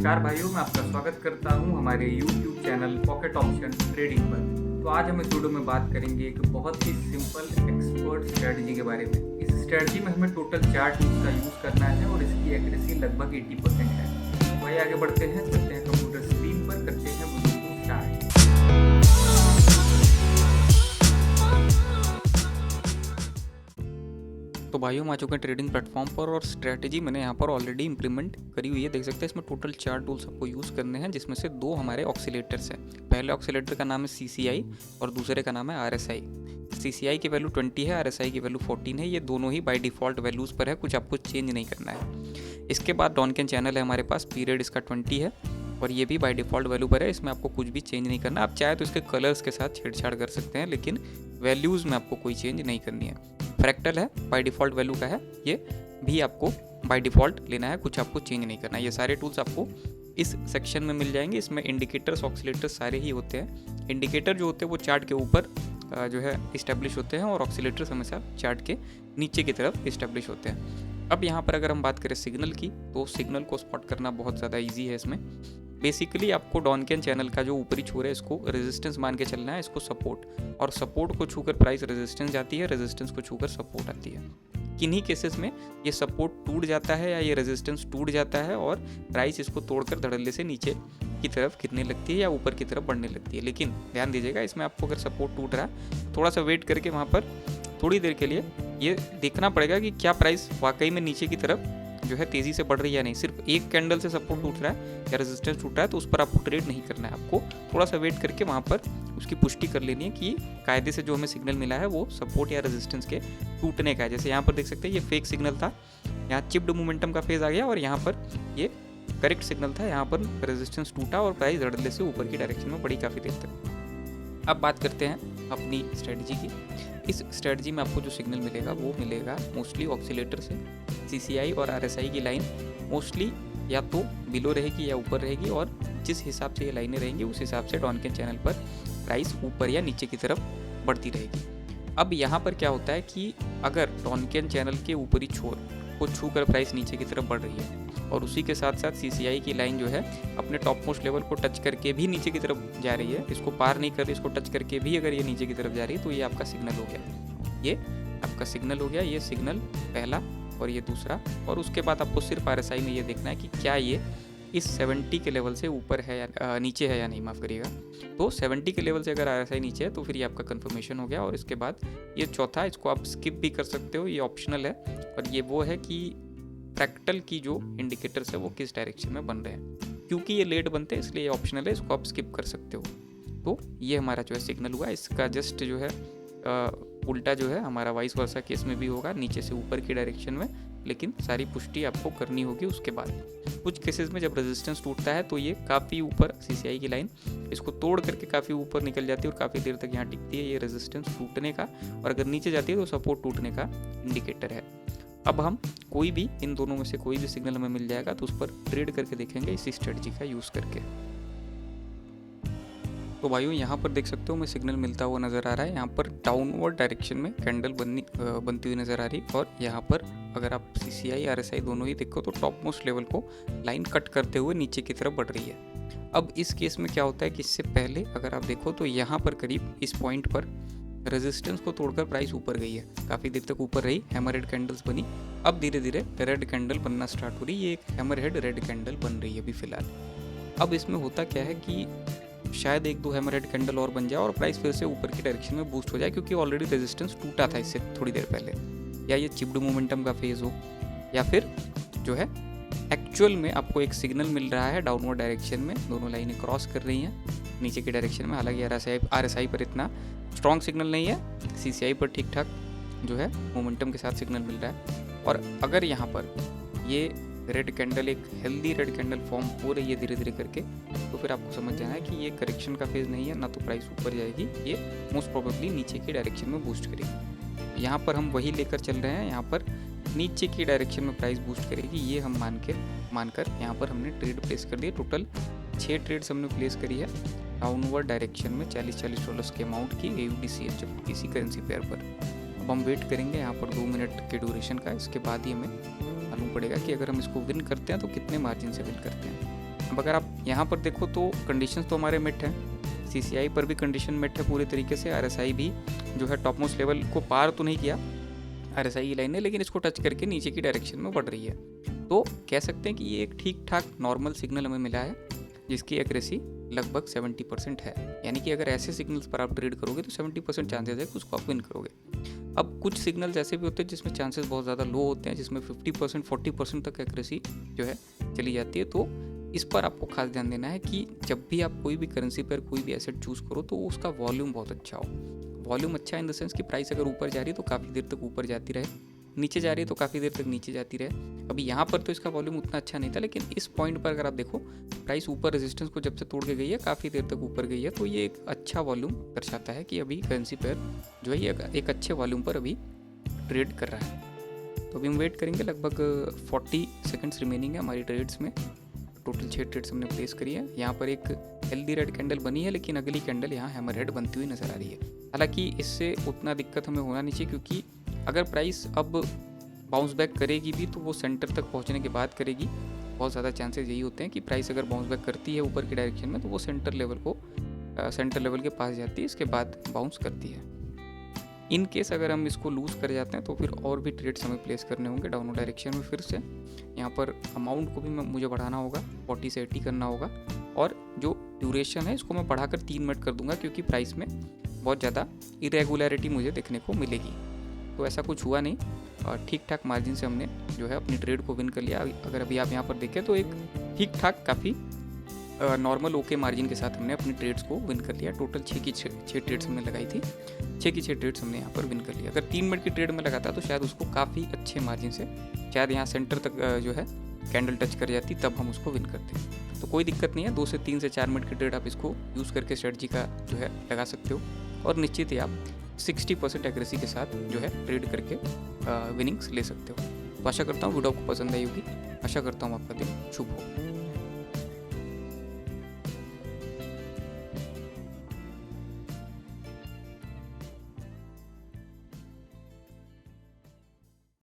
नमस्कार भाइयों, मैं आपका स्वागत करता हूं हमारे YouTube channel pocket option trading पर। तो आज हम इस वीडियो में बात करेंगे एक बहुत ही सिंपल एक्सपर्ट स्ट्रेटजी के बारे में। इस स्ट्रेटजी में हमें टोटल 4 टूल्स का यूज़ करना है और इसकी एक्यूरेसी लगभग 80% है। तो आइए आगे बढ़ते हैं, चलते हैं कंप्यूटर स्क्रीन पर, करते हैं वीडियो को स्टार्ट। तो भाइयों, हम आ चुके हैं ट्रेडिंग प्लेटफॉर्म पर और स्ट्रैटेजी मैंने यहाँ पर ऑलरेडी इंप्लीमेंट करी हुई है। देख सकते हैं इसमें टोटल 4 टूल्स आपको यूज़ करने हैं, जिसमें से 2 हमारे ऑक्सीलेटर्स हैं। पहले ऑक्सीलेटर का नाम है CCI और दूसरे का नाम है RSI। CCI की वैल्यू 20 है, RSI की वैल्यू 14 है। ये दोनों ही बाय डिफ़ॉल्ट वैल्यूज़ पर है, कुछ आपको चेंज नहीं करना है। इसके बाद डॉनकिन चैनल है हमारे पास, पीरियड इसका 20 है और ये भी बाय डिफ़ॉल्ट वैल्यू पर है। इसमें आपको कुछ भी चेंज नहीं करना। आप चाहे तो इसके कलर्स के साथ छेड़छाड़ कर सकते हैं, लेकिन वैल्यूज़ में आपको कोई चेंज नहीं करनी है। फ्रैक्टल है, बाय डिफ़ॉल्ट वैल्यू का है, ये भी आपको बाय डिफ़ॉल्ट लेना है, कुछ आपको चेंज नहीं करना है। ये सारे टूल्स आपको इस सेक्शन में मिल जाएंगे। इसमें इंडिकेटर्स, ऑक्सीलेटर्स सारे ही होते हैं। इंडिकेटर जो होते हैं वो चार्ट के ऊपर जो है इस्टेब्लिश होते हैं और ऑक्सीलेटर्स हमेशा चार्ट के नीचे की तरफ इस्टेब्लिश होते हैं। अब यहाँ पर अगर हम बात करें सिग्नल की, तो सिग्नल को स्पॉट करना बहुत ज़्यादा ईजी है। इसमें बेसिकली आपको डॉनकिन चैनल का जो ऊपरी छोर है इसको रेजिस्टेंस मान के चलना है, इसको सपोर्ट, और सपोर्ट को छूकर प्राइस रेजिस्टेंस जाती है, रेजिस्टेंस को छूकर सपोर्ट आती है। किन्हीं केसेस में ये सपोर्ट टूट जाता है या ये रेजिस्टेंस टूट जाता है और प्राइस इसको तोड़कर धड़ल्ले से नीचे की तरफ गिरने लगती है या ऊपर की तरफ बढ़ने लगती है। लेकिन ध्यान दीजिएगा, इसमें आपको अगर सपोर्ट टूट रहा है, थोड़ा सा वेट करके वहाँ पर थोड़ी देर के लिए ये देखना पड़ेगा कि क्या प्राइस वाकई में नीचे की तरफ जो है तेज़ी से बढ़ रही है या नहीं। सिर्फ एक कैंडल से सपोर्ट टूट रहा है या रेजिस्टेंस टूट रहा है तो उस पर आपको ट्रेड नहीं करना है। आपको थोड़ा सा वेट करके वहाँ पर उसकी पुष्टि कर लेनी है कि कायदे से जो हमें सिग्नल मिला है वो सपोर्ट या रेजिस्टेंस के टूटने का है। जैसे यहाँ पर देख सकते हैं, ये फेक सिग्नल था, यहाँ चिप्ड मोमेंटम का फेज आ गया और यहाँ पर ये करेक्ट सिग्नल था, यहाँ पर रेजिस्टेंस टूटा और प्राइस धड़ल्ले से ऊपर की डायरेक्शन में बढ़ी काफ़ी देर तक। अब बात करते हैं अपनी स्ट्रेटजी की। इस स्ट्रेटजी में आपको जो सिग्नल मिलेगा वो मिलेगा मोस्टली ऑक्सीलेटर से। CCI और RSI की लाइन मोस्टली या तो बिलो रहेगी या ऊपर रहेगी और जिस हिसाब से ये लाइनें रहेंगी उस हिसाब से डॉनकिन चैनल पर प्राइस ऊपर या नीचे की तरफ बढ़ती रहेगी। अब यहाँ पर क्या होता है कि अगर डॉनकिन चैनल के ऊपरी छोर को छूकर प्राइस नीचे की तरफ बढ़ रही है और उसी के साथ साथ CCI की लाइन जो है अपने टॉप मोस्ट लेवल को टच करके भी नीचे की तरफ जा रही है, इसको पार नहीं कर रही, इसको टच करके भी अगर ये नीचे की तरफ जा रही है, तो ये आपका सिग्नल हो गया। ये आपका सिग्नल हो गया, ये सिग्नल पहला और ये दूसरा। और उसके बाद आपको सिर्फ RSI में ये देखना है कि क्या ये इस 70 के लेवल से ऊपर है या नीचे है या नहीं, माफ़ करिएगा। तो 70 के लेवल से अगर RSI नीचे है तो फिर ये आपका कंफर्मेशन हो गया। और इसके बाद ये चौथा, इसको आप स्किप भी कर सकते हो, ये ऑप्शनल है, और ये वो है कि फ्रैक्टल की जो इंडिकेटर्स है वो किस डायरेक्शन में बन रहे हैं। क्योंकि ये लेट बनते हैं इसलिए ये ऑप्शनल है, इसको आप स्किप कर सकते हो। तो ये हमारा जो है सिग्नल हुआ, इसका जस्ट जो है उल्टा जो है हमारा वाइस वर्सा केस में भी होगा, नीचे से ऊपर की डायरेक्शन में, लेकिन सारी पुष्टि आपको करनी होगी उसके बाद। कुछ केसेस में जब रेजिस्टेंस टूटता है तो ये काफ़ी ऊपर, CCI की लाइन इसको तोड़ करके काफ़ी ऊपर निकल जाती है और काफ़ी देर तक यहाँ टिकती है, ये रेजिस्टेंस टूटने का, और अगर नीचे जाती है तो सपोर्ट टूटने का इंडिकेटर है। अब हम कोई भी इन दोनों में से कोई भी सिग्नल हमें मिल जाएगा तो उस पर ट्रेड करके देखेंगे इसी स्ट्रेटजी का यूज़ करके। तो भाइयों, यहाँ पर देख सकते हो मैं सिग्नल मिलता हुआ नज़र आ रहा है। यहाँ पर डाउनवर्ड डायरेक्शन में कैंडल बनती हुई नज़र आ रही, और यहाँ पर अगर आप CCI RSI दोनों ही देखो तो टॉप मोस्ट लेवल को लाइन कट करते हुए नीचे की तरफ बढ़ रही है। अब इस केस में क्या होता है कि इससे पहले अगर आप देखो तो यहाँ पर करीब इस पॉइंट पर रेजिस्टेंस को तोड़कर प्राइस ऊपर गई है, काफ़ी देर तक ऊपर रही, हैमर हेड कैंडल्स बनी। अब धीरे धीरे रेड कैंडल बनना स्टार्ट हो रही है, ये एक हैमर हेड रेड कैंडल बन रही है अभी फ़िलहाल। अब इसमें होता क्या है कि शायद 1-2 हैमर हेड कैंडल और बन जाए और प्राइस फिर से ऊपर की डायरेक्शन में बूस्ट हो जाए, क्योंकि ऑलरेडी रेजिस्टेंस टूटा था इससे थोड़ी देर पहले, या ये चिप्ड मोमेंटम का फेज़ हो, या फिर जो है एक्चुअल में आपको एक सिग्नल मिल रहा है डाउनवर्ड डायरेक्शन में, दोनों लाइनें क्रॉस कर रही हैं नीचे की डायरेक्शन में। हालांकि RSI पर इतना स्ट्रॉन्ग सिग्नल नहीं है, CCI पर ठीक ठाक जो है मोमेंटम के साथ सिग्नल मिल रहा है। और अगर यहाँ पर ये रेड कैंडल, एक हेल्दी रेड कैंडल फॉर्म हो रही है धीरे धीरे करके, तो फिर आपको समझ जाना है कि ये करेक्शन का फेज़ नहीं है, ना तो प्राइस ऊपर जाएगी, ये मोस्ट प्रोबेबली नीचे की डायरेक्शन में बूस्ट करेगी। यहाँ पर हम वही लेकर चल रहे हैं, यहाँ पर नीचे की डायरेक्शन में प्राइस बूस्ट करेगी, ये हम मानकर यहाँ पर हमने ट्रेड प्लेस कर दिए। टोटल 6 ट्रेड्स हमने प्लेस करी है डाउनवर्ड डायरेक्शन में, $40 के अमाउंट की AUD किसी करेंसी पेयर पर। अब हम वेट करेंगे यहाँ पर 2 मिनट के ड्यूरेशन का, इसके बाद ही हमें मालूम पड़ेगा कि अगर हम इसको विन करते हैं तो कितने मार्जिन से विन करते हैं। अब अगर आप यहाँ पर देखो तो कंडीशंस तो हमारे मेट हैं, CCI पर भी कंडीशन मेट है पूरे तरीके से, RSI भी जो है टॉप मोस्ट लेवल को पार तो नहीं किया RSI की लाइन ने, लेकिन इसको टच करके नीचे की डायरेक्शन में बढ़ रही है। तो कह सकते हैं कि ये एक ठीक ठाक नॉर्मल सिग्नल हमें मिला है जिसकी एक्यूरेसी लगभग 70% है। यानी कि अगर ऐसे सिग्नल्स पर आप ट्रेड करोगे तो 70% चांसेस है कि उसको आप विन करोगे। अब कुछ सिग्नल्स ऐसे भी होते हैं जिसमें चांसेस बहुत ज़्यादा लो होते हैं, जिसमें 50% 40% तक एक्यूरेसी जो है चली जाती है। तो इस पर आपको खास ध्यान देना है कि जब भी आप कोई भी करेंसी पर कोई भी एसेट चूज़ करो तो उसका वॉल्यूम बहुत अच्छा हो। वॉल्यूम अच्छा इन द सेंस कि प्राइस अगर ऊपर जा रही है तो काफ़ी देर तक ऊपर जाती रहे, नीचे जा रही है तो काफ़ी देर तक नीचे जाती रहे। अभी यहाँ पर तो इसका वॉल्यूम उतना अच्छा नहीं था, लेकिन इस पॉइंट पर अगर आप देखो प्राइस ऊपर रेजिस्टेंस को जब से तोड़ के गई है, काफ़ी देर तक ऊपर गई है, तो ये एक अच्छा वॉल्यूम दर्शाता है कि अभी करेंसी पेयर जो है ये एक अच्छे वॉल्यूम पर अभी ट्रेड कर रहा है। तो अभी हम वेट करेंगे, लगभग 40 सेकेंड्स रिमेनिंग है हमारी ट्रेड्स में। टोटल 6 ट्रेड्स हमने प्लेस करी है। यहाँ पर एक हेल्दी रेड कैंडल बनी है, लेकिन अगली कैंडल यहाँ हैमर हेड बनती हुई नजर आ रही है। हालांकि इससे उतना दिक्कत हमें होना नहीं चाहिए, क्योंकि अगर प्राइस अब बाउंस बैक करेगी भी तो वो सेंटर तक पहुँचने के बाद करेगी। बहुत ज़्यादा चांसेस यही होते हैं कि प्राइस अगर बाउंस बैक करती है ऊपर की डायरेक्शन में तो वो सेंटर लेवल के पास जाती है, इसके बाद बाउंस करती है। इन केस अगर हम इसको लूज़ कर जाते हैं तो फिर और भी ट्रेड्स हमें प्लेस करने होंगे डाउनवर्ड डायरेक्शन में। फिर से यहाँ पर अमाउंट को भी मुझे बढ़ाना होगा, 40 से 80 करना होगा, और जो ड्यूरेशन है इसको मैं बढ़ाकर 3 मिनट कर दूंगा, क्योंकि प्राइस में बहुत ज़्यादा इरेगुलरिटी मुझे देखने को मिलेगी। तो ऐसा कुछ हुआ नहीं, और ठीक ठाक मार्जिन से हमने जो है अपनी ट्रेड को विन कर लिया। अगर अभी आप यहाँ पर देखें तो एक ठीक ठाक काफ़ी नॉर्मल ओके मार्जिन के साथ हमने अपनी ट्रेड्स को विन कर लिया। टोटल 6 की 6 ट्रेड्स हमने लगाई थी, 6 की 6 ट्रेड्स हमने यहाँ पर विन कर लिया। अगर 3 मिनट की ट्रेड में लगाता तो शायद उसको काफ़ी अच्छे मार्जिन से, शायद यहाँ सेंटर तक जो है कैंडल टच कर जाती, तब हम उसको विन करते। तो कोई दिक्कत नहीं है, 2 से 3 से 4 मिनट की ट्रेड आप इसको यूज़ करके स्ट्रेटजी का जो है लगा सकते हो, और निश्चित ही आप 60% एक्यूरेसी के साथ जो है ट्रेड करके विनिंग्स ले सकते हो। तो आशा करता हूँ वीडियो आपको पसंद आई होगी। आशा करता हूँ आपका दिन शुभ हो।